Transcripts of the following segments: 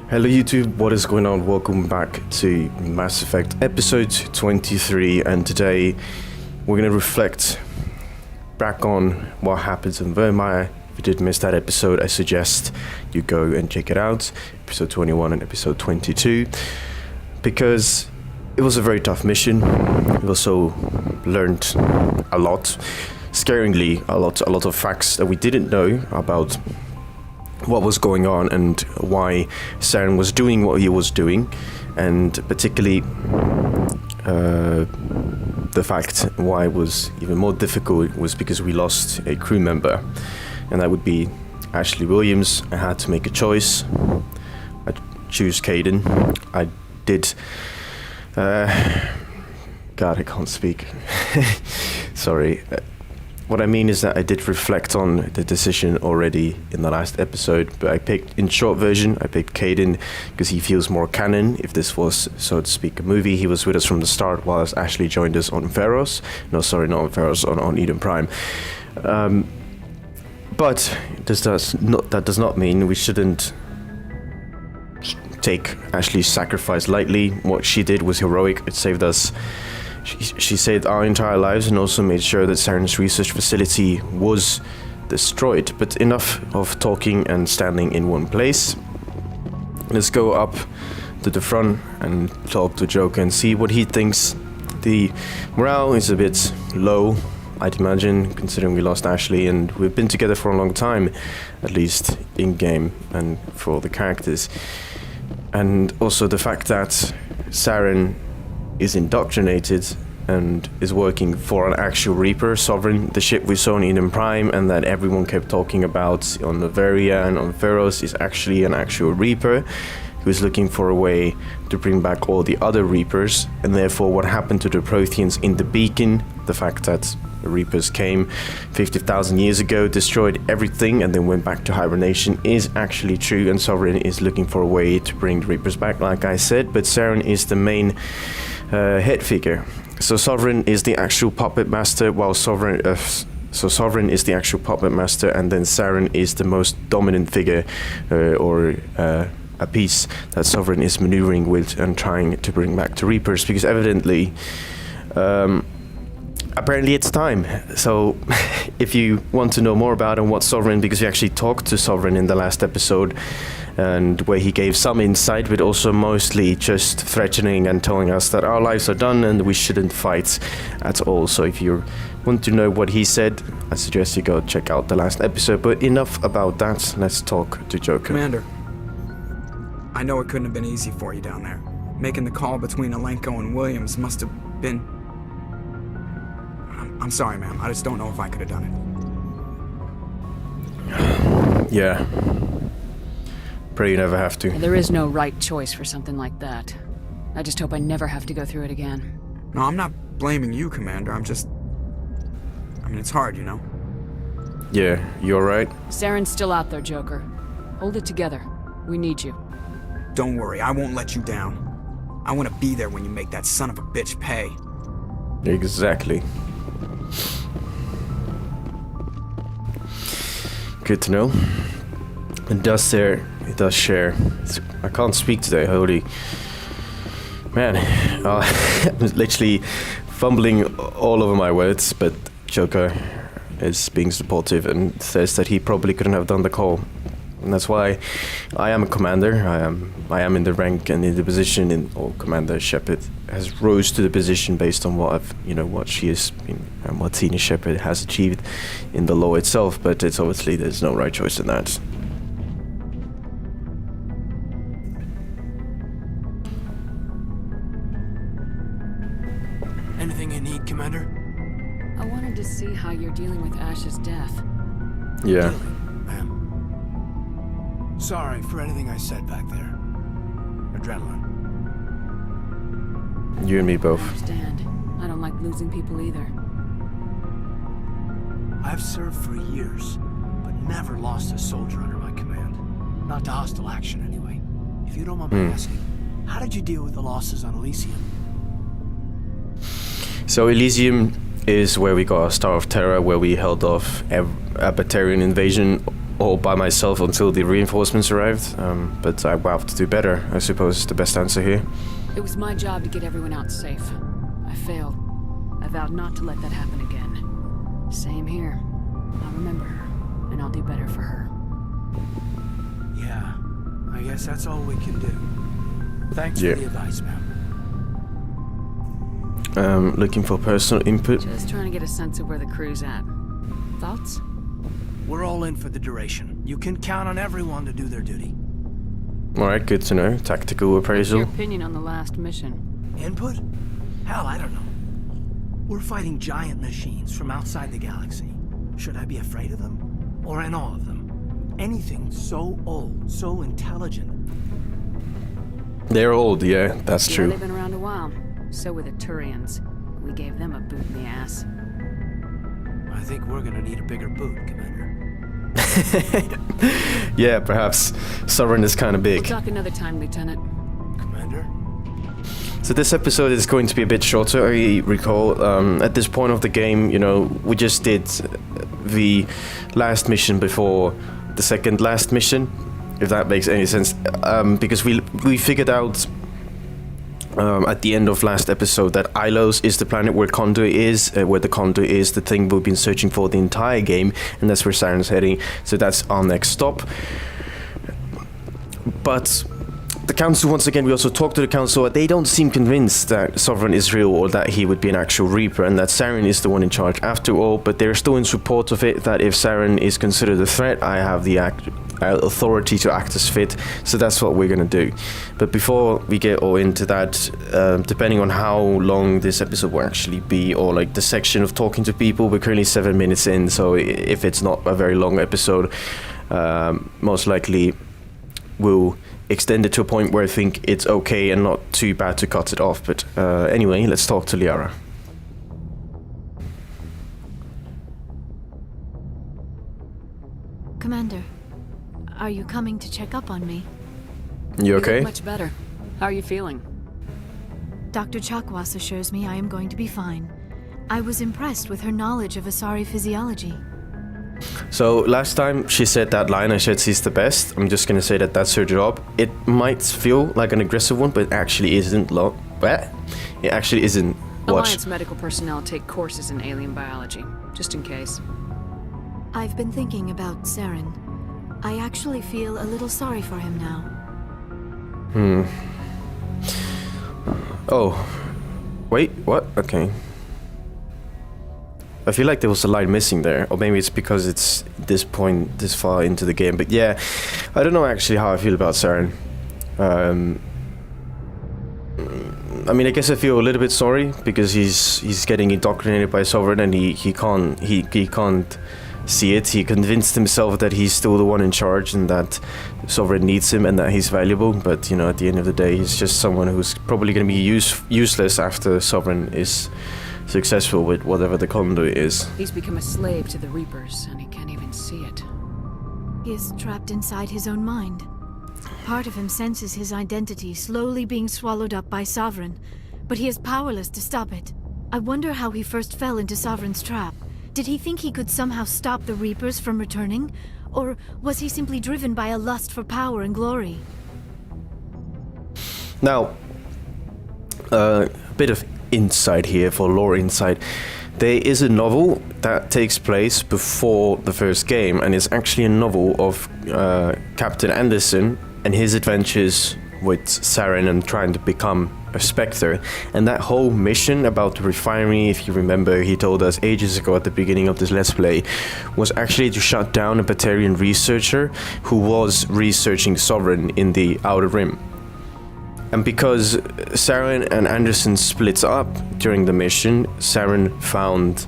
Hello YouTube, what is going on? Welcome back to Mass Effect episode 23, and today we're going to reflect back on what happens in Virmire. If you did miss that episode, I suggest you go and check it out, episode 21 and episode 22, because it was a very tough mission. We also learned a lot, scaringly a lot of facts that we didn't know about what was going on and why Saren was doing what he was doing, and particularly the fact why it was even more difficult was because we lost a crew member, and that would be Ashley Williams. I had to make a choice. I choose Caden. I did God, I can't speak. Sorry. What I mean is that I did reflect on the decision already in the last episode, but I picked, in short version, I picked Caden because he feels more canon. If this was, so to speak, a movie, he was with us from the start, whilst Ashley joined us on Pharos. No, sorry, not on Pharos, on Eden Prime. But that does not mean we shouldn't take Ashley's sacrifice lightly. What she did was heroic. It saved us. She saved our entire lives and also made sure that Saren's research facility was destroyed. But enough of talking and standing in one place. Let's go up to the front and talk to Joker and see what he thinks. The morale is a bit low, I'd imagine, considering we lost Ashley and we've been together for a long time, at least in-game and for all the characters. And also the fact that Saren is indoctrinated and is working for an actual Reaper, Sovereign, the ship we saw in Eden Prime and that everyone kept talking about on Noveria and on Pharos, is actually an actual Reaper who is looking for a way to bring back all the other Reapers. And therefore what happened to the Protheans in the beacon, the fact that the Reapers came 50,000 years ago, destroyed everything and then went back to hibernation, is actually true, and Sovereign is looking for a way to bring the Reapers back, like I said. But Saren is the main head figure. So Sovereign is the actual puppet master, while Sovereign is the actual puppet master, and then Saren is the most dominant figure, or a piece that Sovereign is maneuvering with and trying to bring back to Reapers, because evidently apparently it's time. So if you want to know more about what Sovereign, because we actually talked to Sovereign in the last episode, and where he gave some insight, but also mostly just threatening and telling us that our lives are done and we shouldn't fight at all. So if you want to know what he said, I suggest you go check out the last episode. But enough about that, let's talk to Joker. Commander, I know it couldn't have been easy for you down there. Making the call between Alenko and Williams must have been... I'm sorry, ma'am. I just don't know if I could have done it. Yeah. Pray you never have to. There is no right choice for something like that. I just hope I never have to go through it again. No, I'm not blaming you, Commander. I mean, it's hard, you know? Yeah, you alright? Saren's still out there, Joker. Hold it together. We need you. Don't worry, I won't let you down. I want to be there when you make that son of a bitch pay. Exactly. Good to know. It does share. I can't speak today, holy man. I'm literally fumbling all over my words, but Joker is being supportive and says that he probably couldn't have done the call. And that's why I am a commander. I am in the rank and in the position Commander Shepard has rose to the position based on what what she has been and what Tina Shepard has achieved in the law itself, but it's obviously there's no right choice in that. Anything you need, Commander? I wanted to see how you're dealing with Ash's death. Yeah. Ma'am. Sorry for anything I said back there. Adrenaline. You and me both. I understand. I don't like losing people either. I've served for years, but never lost a soldier under my command. Not to hostile action, anyway. If you don't mind me asking, how did you deal with the losses on Elysium? So Elysium is where we got our Star of Terror, where we held off a Batarian invasion all by myself until the reinforcements arrived, but I will have to do better, I suppose is the best answer here. It was my job to get everyone out safe. I failed. I vowed not to let that happen again. Same here. I'll remember her, and I'll do better for her. Yeah, I guess that's all we can do. Thanks for the advice, ma'am. Looking for personal input. Just trying to get a sense of where the crew's at. Thoughts? We're all in for the duration. You can count on everyone to do their duty. Alright, good to know. Tactical appraisal. What's your opinion on the last mission? Input? Hell, I don't know. We're fighting giant machines from outside the galaxy. Should I be afraid of them? Or in awe of them? Anything so old, so intelligent. They're old, yeah, that's Yeah, true. they've been around a while. So were the Turians. We gave them a boot in the ass. I think we're gonna need a bigger boot, Commander. Yeah, perhaps. Sovereign is kind of We'll big. talk another time, Lieutenant. Commander? So this episode is going to be a bit shorter, I recall. At this point of the game, you know, we just did the last mission before the second last mission, if that makes any sense. Because we figured out at the end of last episode that Ilos is the planet where Conduit is, where the Conduit is the thing we've been searching for the entire game, and that's where Saren's heading. So that's our next stop. But the council, once again, we also talked to the council, they don't seem convinced that Sovereign is real or that he would be an actual Reaper and that Saren is the one in charge after all, but they're still in support of it, that if Saren is considered a threat, I have the authority to act as fit, so that's what we're gonna do. But before we get all into that, depending on how long this episode will actually be, or like the section of talking to people, we're currently 7 minutes in, so if it's not a very long episode, most likely we'll extend it to a point where I think it's okay and not too bad to cut it off. But anyway, let's talk to Liara. Commander, are you coming to check up on me? You okay? Much better. How are you feeling? Dr. Chakwas assures me I am going to be fine. I was impressed with her knowledge of Asari physiology. So last time she said that line, I said she's the best. I'm just gonna say that that's her job. It might feel like an aggressive one, but it actually isn't. It actually isn't. Watch. Alliance medical personnel take courses in alien biology, just in case. I've been thinking about Saren. I actually feel a little sorry for him now. Oh. Wait, what? Okay. I feel like there was a line missing there, or maybe it's because it's this point, this far into the game. But yeah, I don't know actually how I feel about Saren. I mean, I guess I feel a little bit sorry because he's getting indoctrinated by Sovereign, and he can't see it. He convinced himself that he's still the one in charge and that Sovereign needs him and that he's valuable. But you know, at the end of the day, he's just someone who's probably going to be useless after Sovereign is successful with whatever the Conduit is. He's become a slave to the Reapers, and he can't even see it. He is trapped inside his own mind. Part of him senses his identity slowly being swallowed up by Sovereign, but he is powerless to stop it. I wonder how he first fell into Sovereign's trap. Did he think he could somehow stop the Reapers from returning? Or was he simply driven by a lust for power and glory? Now, a bit of insight here for lore insight. There is a novel that takes place before the first game, and it's actually a novel of Captain Anderson and his adventures with Saren and trying to become a Spectre. And that whole mission about the refinery, if you remember, he told us ages ago at the beginning of this Let's Play, was actually to shut down a Batarian researcher who was researching Sovereign in the Outer Rim. And because Saren and Anderson splits up during the mission, Saren found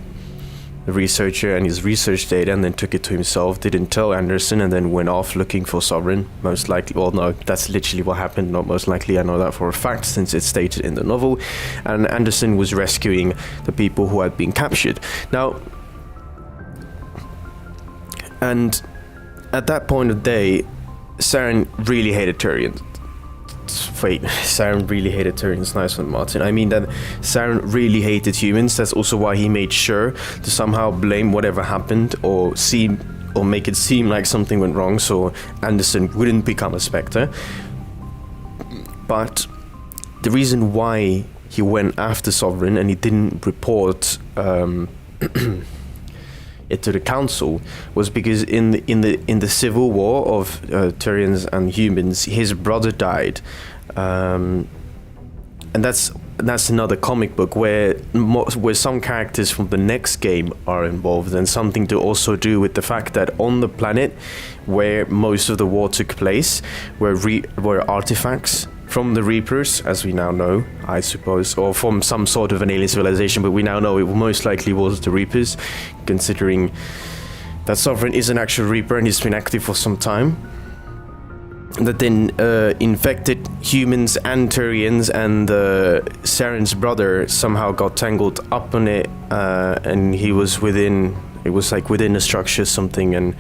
the researcher and his research data and then took it to himself, didn't tell Anderson, and then went off looking for Sovereign, most likely. Well, no, that's literally what happened, not most likely, I know that for a fact since it's stated in the novel. And Anderson was rescuing the people who had been captured. Now, and at that point of day, Saren really hated Turians. Wait, Saren really hated Turians. Nice one, Martin. I mean that Saren really hated humans. That's also why he made sure to somehow blame whatever happened or seem or make it seem like something went wrong, so Anderson wouldn't become a Spectre. But the reason why he went after Sovereign and he didn't report it to the council was because in the civil war of Turians and humans, his brother died, and that's another comic book where some characters from the next game are involved, and something to also do with the fact that on the planet where most of the war took place were artifacts from the Reapers, as we now know, I suppose, or from some sort of an alien civilization, but we now know it most likely was the Reapers, considering that Sovereign is an actual Reaper and he's been active for some time. That then infected humans and Turians, and Saren's brother somehow got tangled up on it, and it was within a structure something, and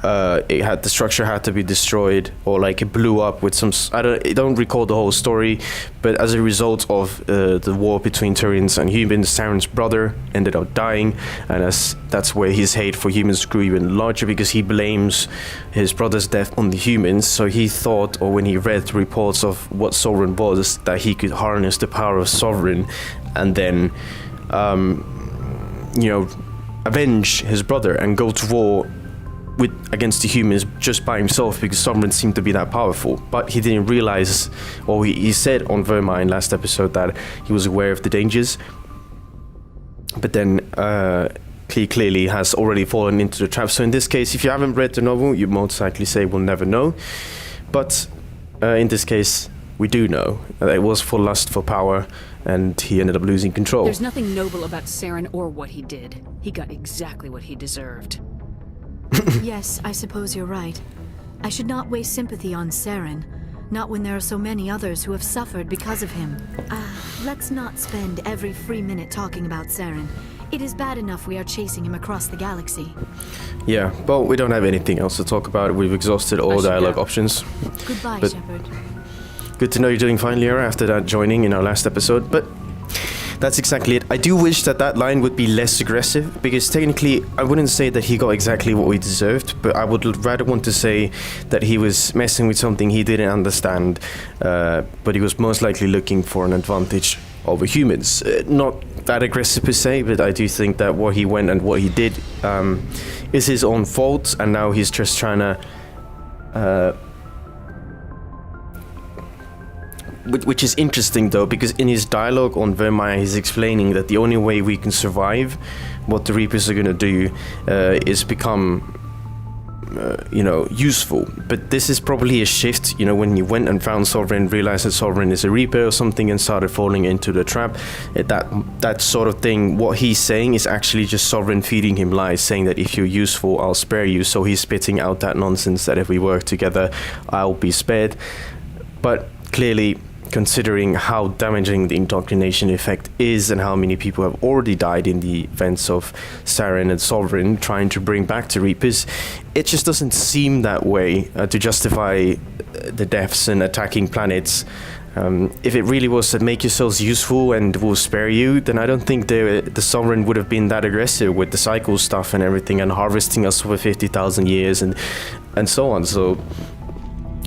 the structure had to be destroyed, or like it blew up with some. I don't recall the whole story, but as a result of the war between Turians and humans, Saren's brother ended up dying, and that's where his hate for humans grew even larger, because he blames his brother's death on the humans. So he thought, or when he read reports of what Sovereign was, that he could harness the power of Sovereign and then, avenge his brother and go to war against the humans just by himself, because Sovereign seemed to be that powerful. But he didn't realize, or he said on Virmire in last episode that he was aware of the dangers, but then he clearly has already fallen into the trap. So in this case, if you haven't read the novel, you most likely say we'll never know, but in this case we do know that it was for lust for power, and he ended up losing control. There's nothing noble about Saren or what he did. He got exactly what he deserved. Yes, I suppose you're right. I should not waste sympathy on Saren, not when there are so many others who have suffered because of him. Let's not spend every free minute talking about Saren. It is bad enough we are chasing him across the galaxy. Yeah, well, we don't have anything else to talk about. We've exhausted all dialogue options. Goodbye, But Shepard. good to know you're doing fine, Lyra, after that joining in our last episode, but that's exactly it. I do wish that line would be less aggressive, because technically I wouldn't say that he got exactly what he deserved, but I would rather want to say that he was messing with something he didn't understand, but he was most likely looking for an advantage over humans. Not that aggressive per se, but I do think that what he went and what he did is his own fault, and now he's just trying to which is interesting though, because in his dialogue on Virmire, he's explaining that the only way we can survive what the Reapers are going to do is become useful. But this is probably a shift, when he went and found Sovereign, realized that Sovereign is a Reaper or something, and started falling into the trap. That sort of thing, what he's saying is actually just Sovereign feeding him lies, saying that if you're useful, I'll spare you. So he's spitting out that nonsense that if we work together, I'll be spared. But clearly, considering how damaging the indoctrination effect is and how many people have already died in the events of Saren and Sovereign trying to bring back the Reapers, it just doesn't seem that way to justify the deaths and attacking planets. If it really was to make yourselves useful and will spare you, then I don't think the Sovereign would have been that aggressive with the cycle stuff and everything, and harvesting us for 50,000 years and so on. So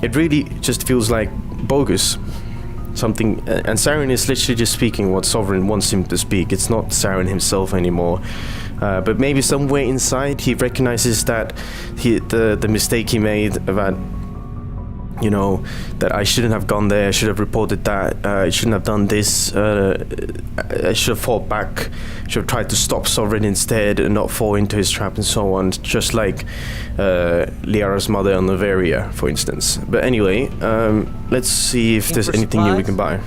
it really just feels like bogus. Something, and Saren is literally just speaking what Sovereign wants him to speak. It's not Saren himself anymore. But maybe somewhere inside he recognizes that the mistake he made, that that I shouldn't have gone there, I should have reported that, I shouldn't have done this, I should have fought back, should have tried to stop Sovereign instead and not fall into his trap and so on, just like Liara's mother on Noveria, for instance. But anyway, let's see if there's anything new we can buy.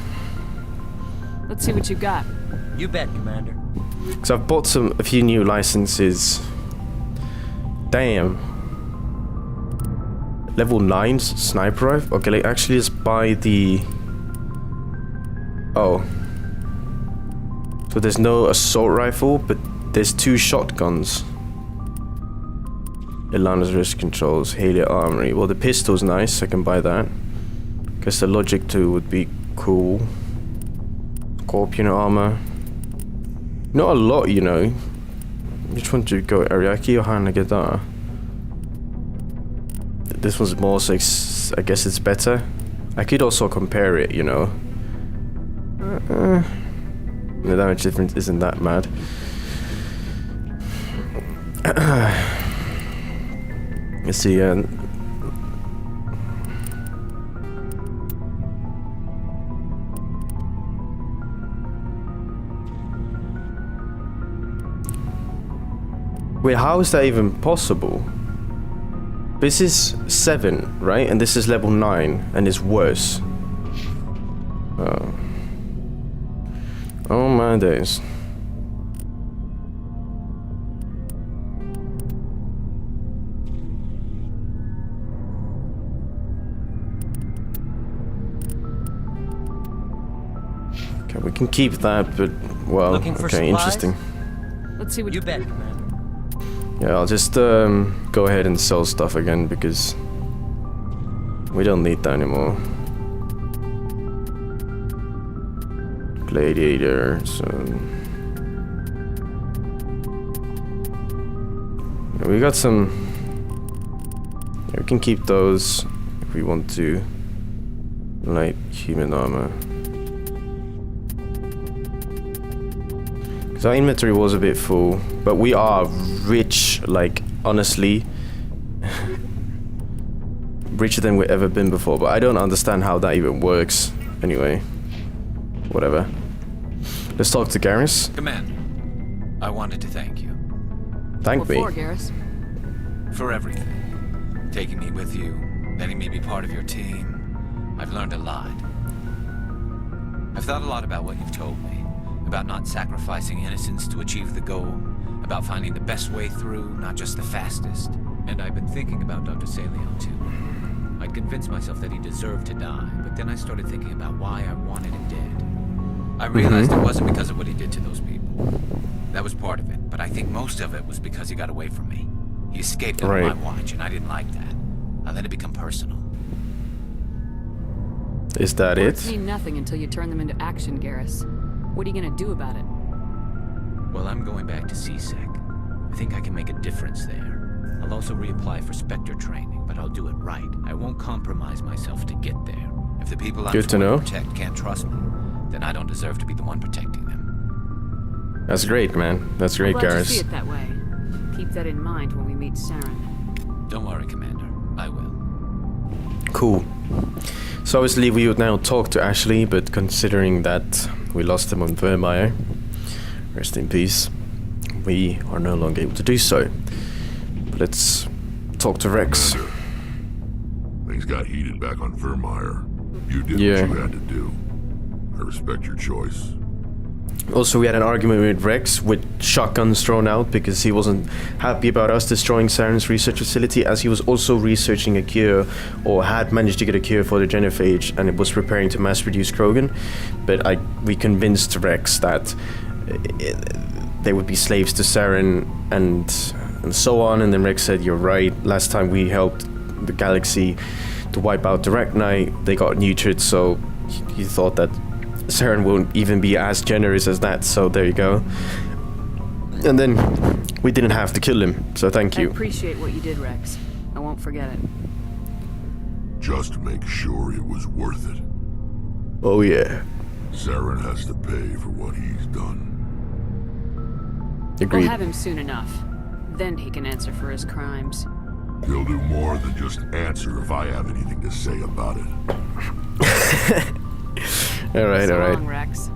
Let's see what you got. You bet, Commander. So I've bought a few new licenses. Damn. Level 9 sniper rifle? Okay, actually let's buy the... Oh. So there's no assault rifle, but there's 2 shotguns. Ilana's wrist controls, Halia armory. Well, the pistol's nice, I can buy that. Guess the logic 2 would be cool. Scorpion armor. Not a lot, Which one do you go, Ariaki or Hanagadar? this one's more, so I guess it's better. I could also compare it, you know. The damage difference isn't that mad. Let's see. Wait, how is that even possible? This is 7, right? And this is level 9, and it's worse. Oh. Oh my days. Okay, we can keep that, but, well, Looking for okay, supplies? interesting. Let's see what You bet, Commander. Yeah, I'll just go ahead and sell stuff again because we don't need that anymore. Gladiator, so yeah, we got some. Yeah, we can keep those if we want to. Light human armor. Because our inventory was a bit full, but we are rich, like, honestly. Richer than we've ever been before, but I don't understand how that even works. Anyway, whatever. Let's talk to Garrus. Commander, I wanted to thank you Thank me. for, Garrus? for everything. Taking me with you, letting me be part of your team. I've learned a lot. I've thought a lot about what you've told me. About not sacrificing innocence to achieve the goal. About finding the best way through, not just the fastest. And I've been thinking about Dr. Saleo too. I'd convinced myself that he deserved to die, but then I started thinking about why I wanted him dead. I realized it wasn't because of what he did to those people. That was part of it, but I think most of it was because he got away from me. He escaped on my watch, and I didn't like that. I let it become personal. Is that Words it? mean nothing until you turn them into action, Garrus. What are you gonna do about it? Well, I'm going back to CSEC. I think I can make a difference there. I'll also reapply for Spectre training, but I'll do it right. I won't compromise myself to get there. If the people I'm Good to trying know. to protect can't trust me, then I don't deserve to be the one protecting them. That's great, man. That's great, Glad you see Garrus. it that way. Keep that in mind when we meet Saren. Don't worry, Commander. I will. Cool. So obviously we would now talk to Ashley, but considering that we lost him on Virmire, rest in peace, we are no longer able to do so. Let's talk to Rex. Things got heated back on Virmire. You did Yeah. what you had to do. I respect your choice. Also, we had an argument with Rex with shotguns thrown out because he wasn't happy about us destroying Saren's research facility, as he was also researching a cure, or had managed to get a cure for the genophage, and it was preparing to mass produce Krogan. But we convinced Rex that they would be slaves to Saren and so on. And then Rex said, "You're right. Last time we helped the galaxy to wipe out the Rachni, they got neutered." So he thought that Saren won't even be as generous as that, so there you go. And then we didn't have to kill him, so thank I you. appreciate what you did, Rex. I won't forget it. Just make sure it was worth it. Oh yeah. Saren has to pay for what he's done. We'll Agreed. have him soon enough. Then he can answer for his crimes. He'll do more than just answer if I have anything to say about it. Alright, So alright. long, Rex.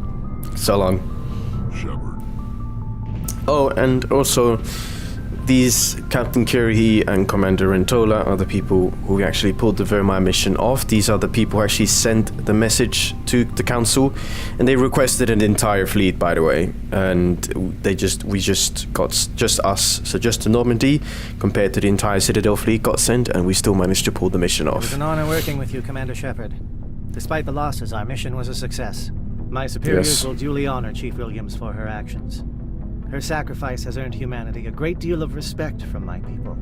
So long. Shepard. Oh, and also, these Captain Curry and Commander Rentola are the people who actually pulled the Virmire mission off. These are the people who actually sent the message to the Council, and they requested an entire fleet, by the way. And we just got just us, so just the Normandy, compared to the entire Citadel fleet, got sent, and we still managed to pull the mission It was off. an honor working with you, Commander Shepard. Despite the losses, our mission was a success. My superiors Yes. will duly honor Chief Williams for her actions. Her sacrifice has earned humanity a great deal of respect from my people.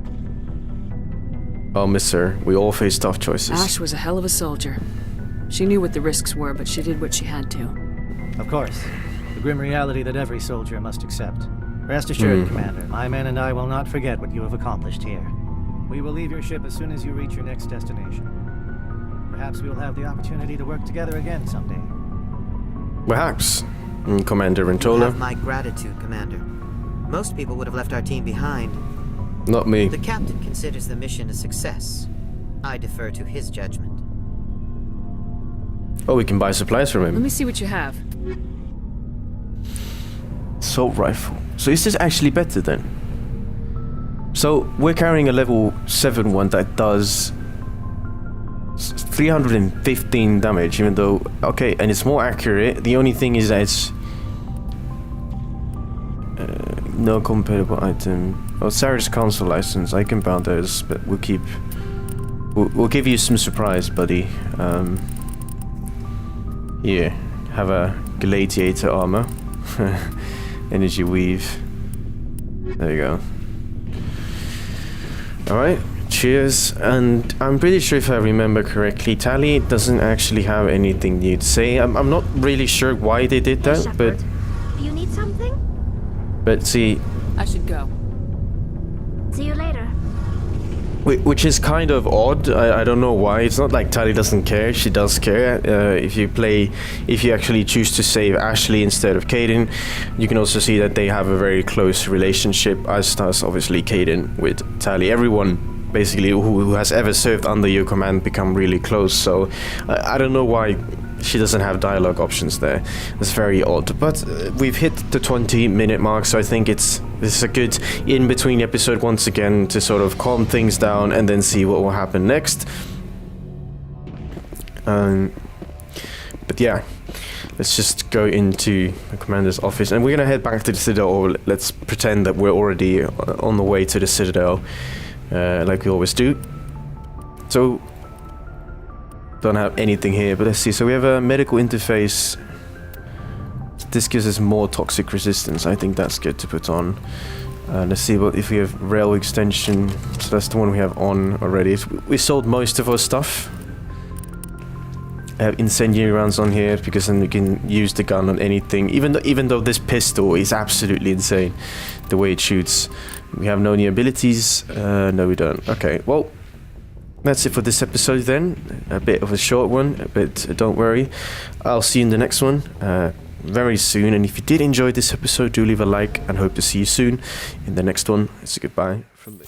I'll miss her. We all face tough choices. Ash was a hell of a soldier. She knew what the risks were, but she did what she had to. Of course, the grim reality that every soldier must accept. Rest assured, Commander, my men and I will not forget what you have accomplished here. We will leave your ship as soon as you reach your next destination. Perhaps we will have the opportunity to work together again someday. Perhaps. Commander You Ventola. have my gratitude, Commander. Most people would have left our team behind. Not me. The captain considers the mission a success. I defer to his judgment. Oh, we can buy supplies from Let him. me see what you have. Assault rifle. So is this actually better then? So we're carrying a level 7 one that does 315 damage, even though, okay, and it's more accurate. The only thing is that it's no compatible item. Oh, Sarah's console license. I can buy those, but we'll keep. We'll give you some surprise, buddy. Here, have a gladiator armor, energy weave. There you go. All right. Cheers, and I'm pretty sure if I remember correctly, Tally doesn't actually have anything new to say. I'm not really sure why they did that, but Do you need something? see, I should go. See you later. which is kind of odd. I don't know why. It's not like Tally doesn't care. She does care. If you actually choose to save Ashley instead of Caden, you can also see that they have a very close relationship, as does obviously Caden with Tally. Everyone basically who has ever served under your command become really close, so I don't know why she doesn't have dialogue options there. It's very odd, but we've hit the 20-minute mark, so I think this is a good in-between episode once again to sort of calm things down and then see what will happen next. But yeah, let's just go into the commander's office, and we're gonna head back to the Citadel, or let's pretend that we're already on the way to the Citadel. Like we always do. So, don't have anything here, but let's see. So we have a medical interface. This gives us more toxic resistance. I think that's good to put on. Let's see if we have rail extension. So that's the one we have on already. We sold most of our stuff. I have incendiary rounds on here because then we can use the gun on anything. Even though this pistol is absolutely insane, the way it shoots. We have no new abilities. No, we don't. Okay, well, that's it for this episode then. A bit of a short one, but don't worry. I'll see you in the next one very soon. And if you did enjoy this episode, do leave a like, and hope to see you soon in the next one. It's a goodbye from me.